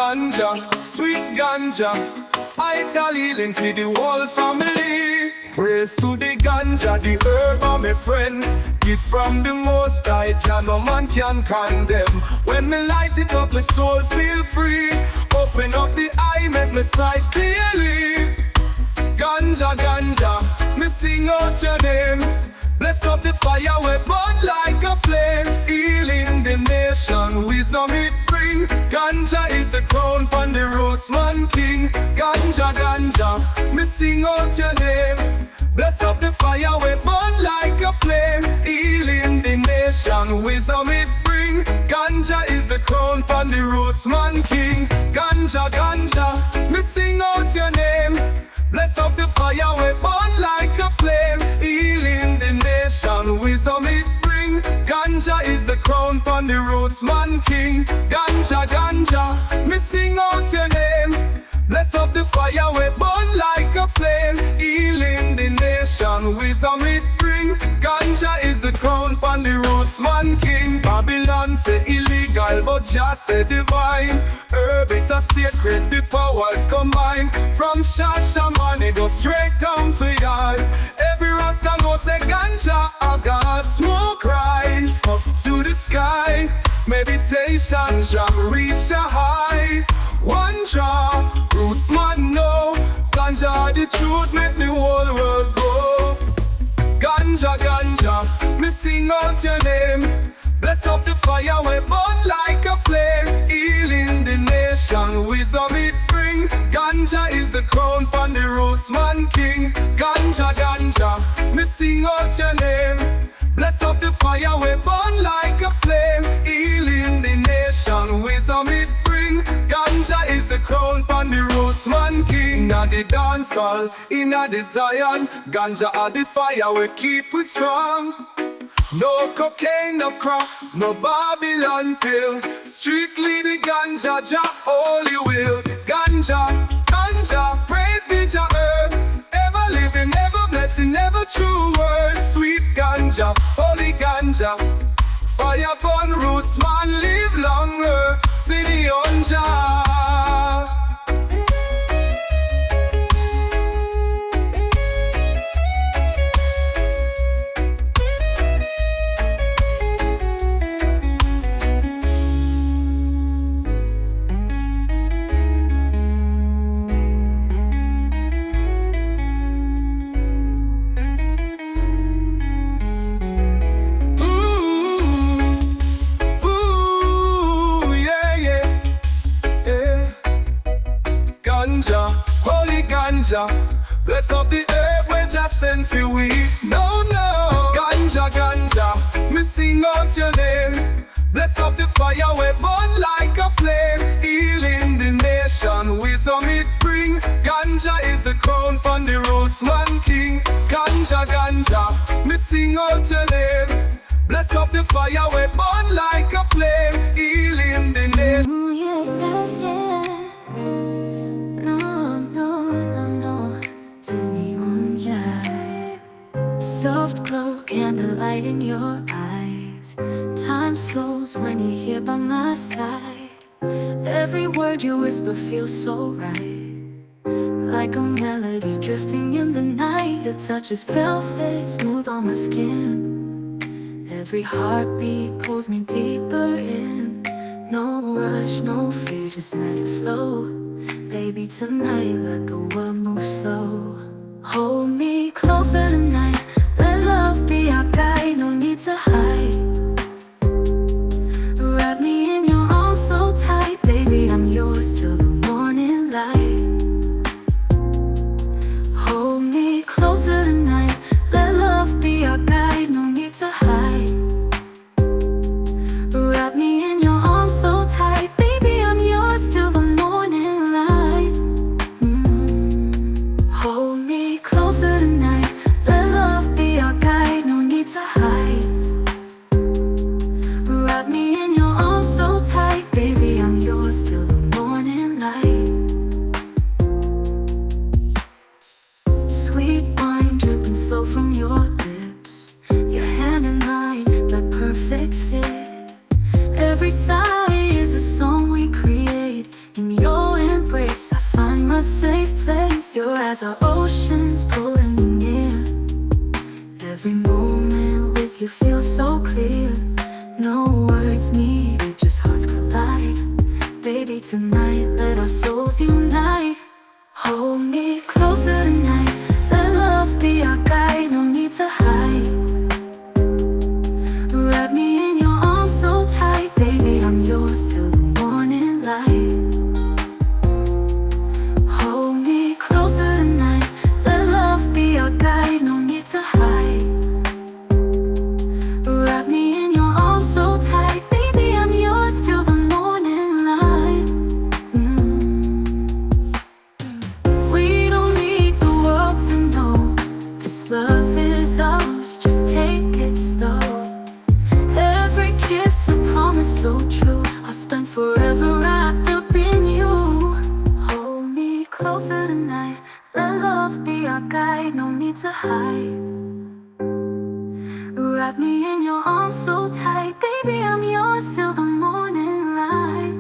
ganja, sweet ganja. I tell healing for the whole family. Praise to the ganja, the herb of my friend. Gift from the Most High, Jah, no man can condemn. When me light it up, my soul feel free. Open up the eye, make me sight clearly. Ganja, ganja, me sing out your name. Bless up the fire, we burn like a flame. Healing the nation, wisdom it bring. Ganja is the crown pon the roots, man king. Ganja, ganja, me sing out your name. Bless up the fire, we burn like a flame. Healing the nation, wisdom it bring. Ganja is the crown pon the roots, man king. Ganja, ganja, me sing out your name. Bless up the fire, we burn like a flame. Healing the nation, wisdom it bring. Ganja is the crown pon the roots, man king. Ganja, ganja, me sing out your name. Bless up the fire, we burn like a flame. Healing the nation, wisdom it bring. Ganja is the crown pon the roots, man king. Babylon say illegal, but just say divine. Herb it a sacred, the powers combine. From Shashaman it goes straight down to yard. Every Rasta know say ganja a God. Smoke rise up to the sky. Meditation jam reach the high. One drop, roots man know. Ganja the truth make the whole world go. Ganja, ganja, me sing out your name. Bless up the fire, we burn like a flame. Healing the nation, wisdom it bring. Ganja is the crown pon the roots, man king. Ganja, ganja, me sing out your name. Bless up the fire, we burn like a flame. Healing the nation, wisdom it bring. Ganja is the crown pon the roots, man king. Inna the dance hall, inna the Zion. Ganja are the fire, we keep we strong. No cocaine, no crack, no Babylon pill. Strictly the ganja, Jah holy will. Ganja, ganja, praise be Jah herb. Ever living, ever blessing, ever true word. Sweet ganja, holy ganja. Fire upon roots, man live longer. City on Jah. Holy ganja, bless up the herb we just send for we. No, no, ganja, ganja, me sing out your name. Bless up the fire, we burn like a flame. Healing the nation, wisdom it bring. Ganja is the crown pon the roots, man king. Ganja, ganja, me sing out your name. Bless up the fire, we burn like a flame. Healing the nation. Yeah, yeah, yeah. Soft glow, candlelight in your eyes. Time slows when you're here by my side. Every word you whisper feels so right, like a melody drifting in the night. Your touch is velvet, smooth on my skin. Every heartbeat pulls me deeper in. No rush, no fear, just let it flow. Baby, tonight let the world move slow. Hold me closer tonight. Let love be our guide, no need to hide. Wrap me in your arms so tight. Baby, I'm yours till the morning light. Hold me closer tonight. Let love be our guide, no need to hide. Wrap me in your arms so tight. Baby, I'm yours till the morning light. Hold me closer tonight. Let love be our guide, no need to hide. my safe place. You're as our oceans pulling me near. Every moment with you feels so clear. No words needed, just hearts collide. Baby, tonight let our souls unite. Hold me closer tonight, let love be our guide, no need to hide. Wrap me in your arms so tight, baby, I'm yours till the morning light. Hold me closer tonight, let love be our guide, no need to hide. Wrap me in your arms so tight, baby, I'm yours till the morning light. We don't need the world to know this love is ours, just take it slow. Every kiss a promise so true, I'll spend forever wrapped up in you. Hold me closer tonight, let love be our guide, no need to hide. Wrap me in your arms so tight, baby, I'm yours till the morning light.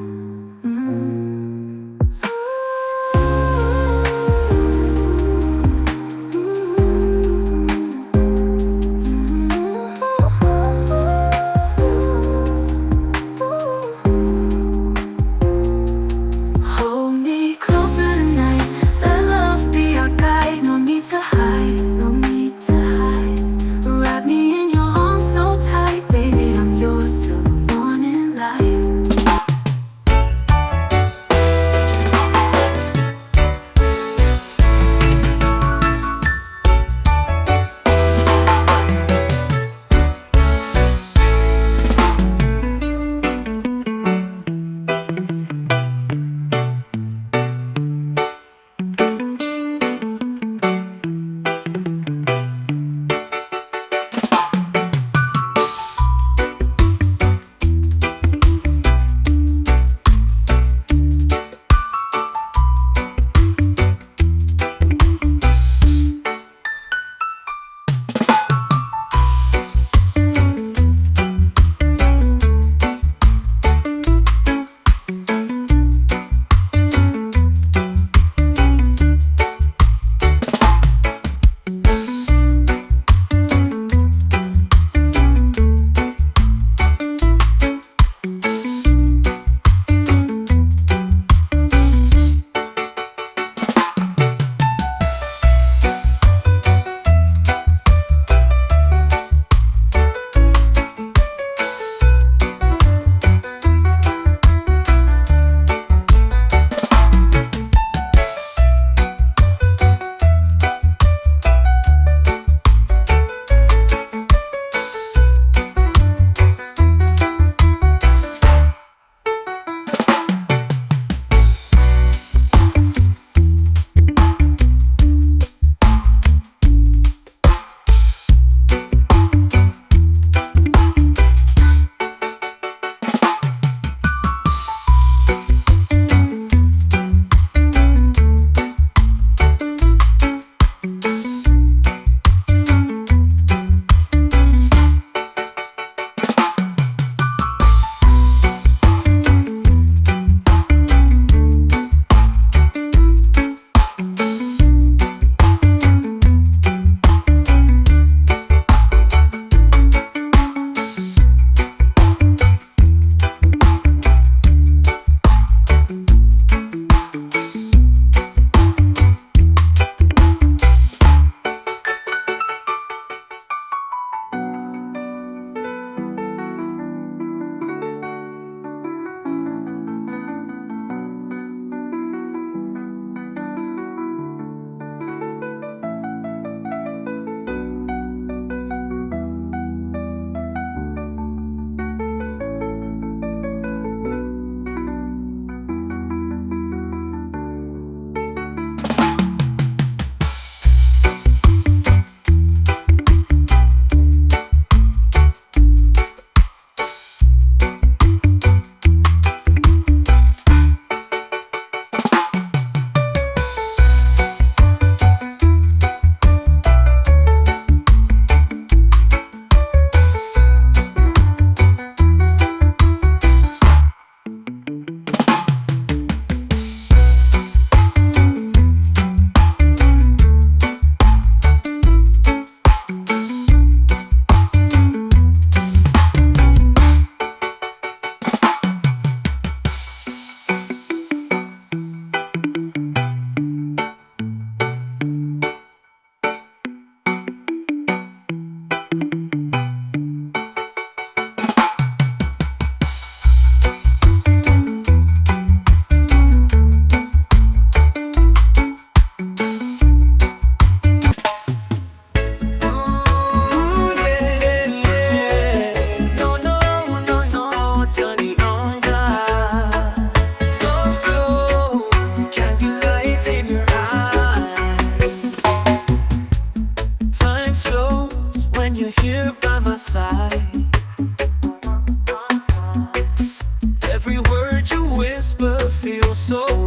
Hold me closer tonight, let love be our guide, no need to hide, no need to hide. Wrap me in your arms so tight, baby,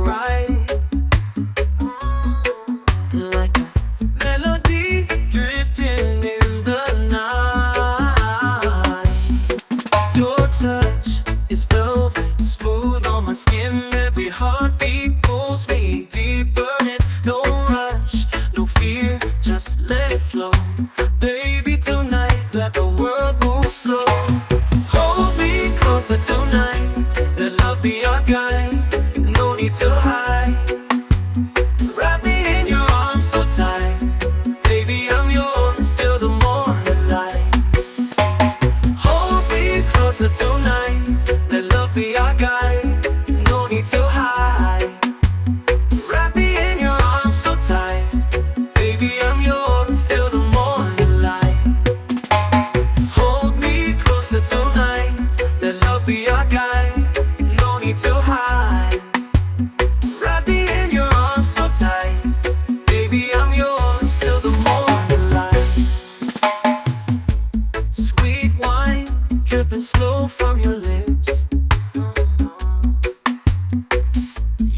right. Like a melody drifting in the night. Your touch is velvet, smooth on my skin. Every heartbeat pulls me deeper in. No rush, no fear, just let it flow. Baby, tonight, let the world move slow. Hold me closer tonight, let love be our guide. No need to hide. Wrap me in your arms so tight. Baby, I'm yours till the morning light. Hold me closer tonight, let love be our guide. No need to hide. Wrap me in your arms so tight. Baby, I'm yours till the morning light. Hold me closer tonight, let love be our guide. No need to hide. Wrap me in your arms so tight. Baby, I'm yours till the morning light. Sweet wine dripping slow from your lips.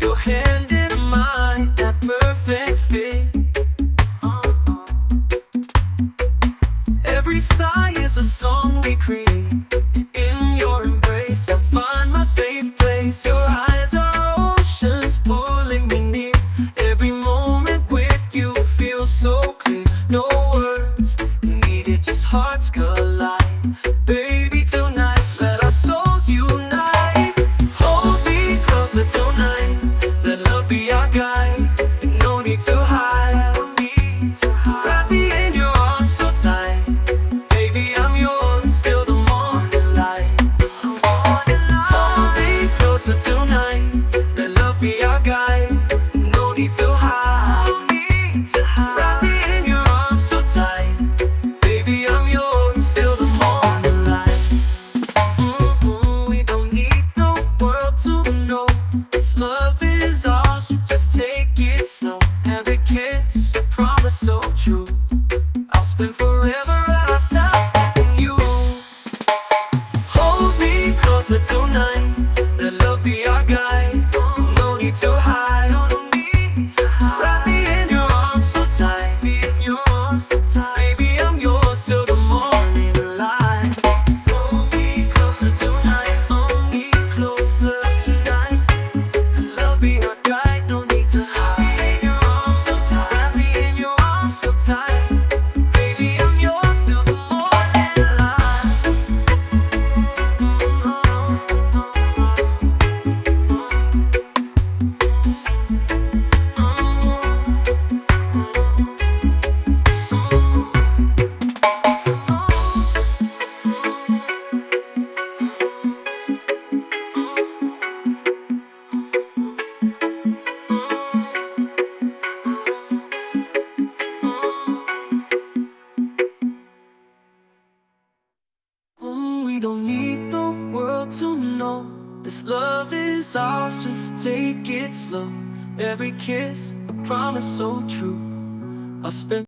Your hand in mine, that perfect fit. Every sigh is a song we create. In your embrace, I find my safe place. Your eyes are oceans pulling me near. Every moment with you feels so clear. No words needed, just hearts collide. Baby, tonight, let our souls unite. Hold me closer tonight, let love be our guide. No need to hide. Wrap me in your arms so tight. Baby, I'm yours till the morning light. Hold me closer tonight, let love be our guide. No need to hide. Wrap me in your arms so tight. Baby, I'm yours till the morning light. We don't need the world to know this love is ours. Just take it slow. Every kiss, a promise so true. I'll spend forever after having you. Hold me closer tonight, let love be our guide. No need to hide. Wrap me in your arms so tight. Baby, I'm yours till the morning light. Hold me closer tonight. Hold me closer tonight. Let love be our guide. No need to hide. Wrap me in your arms so tight. Baby, I'm yours till the morning light. We don't need the world to know this love is ours. Just take it slow. Every kiss, a promise so true. I'll spend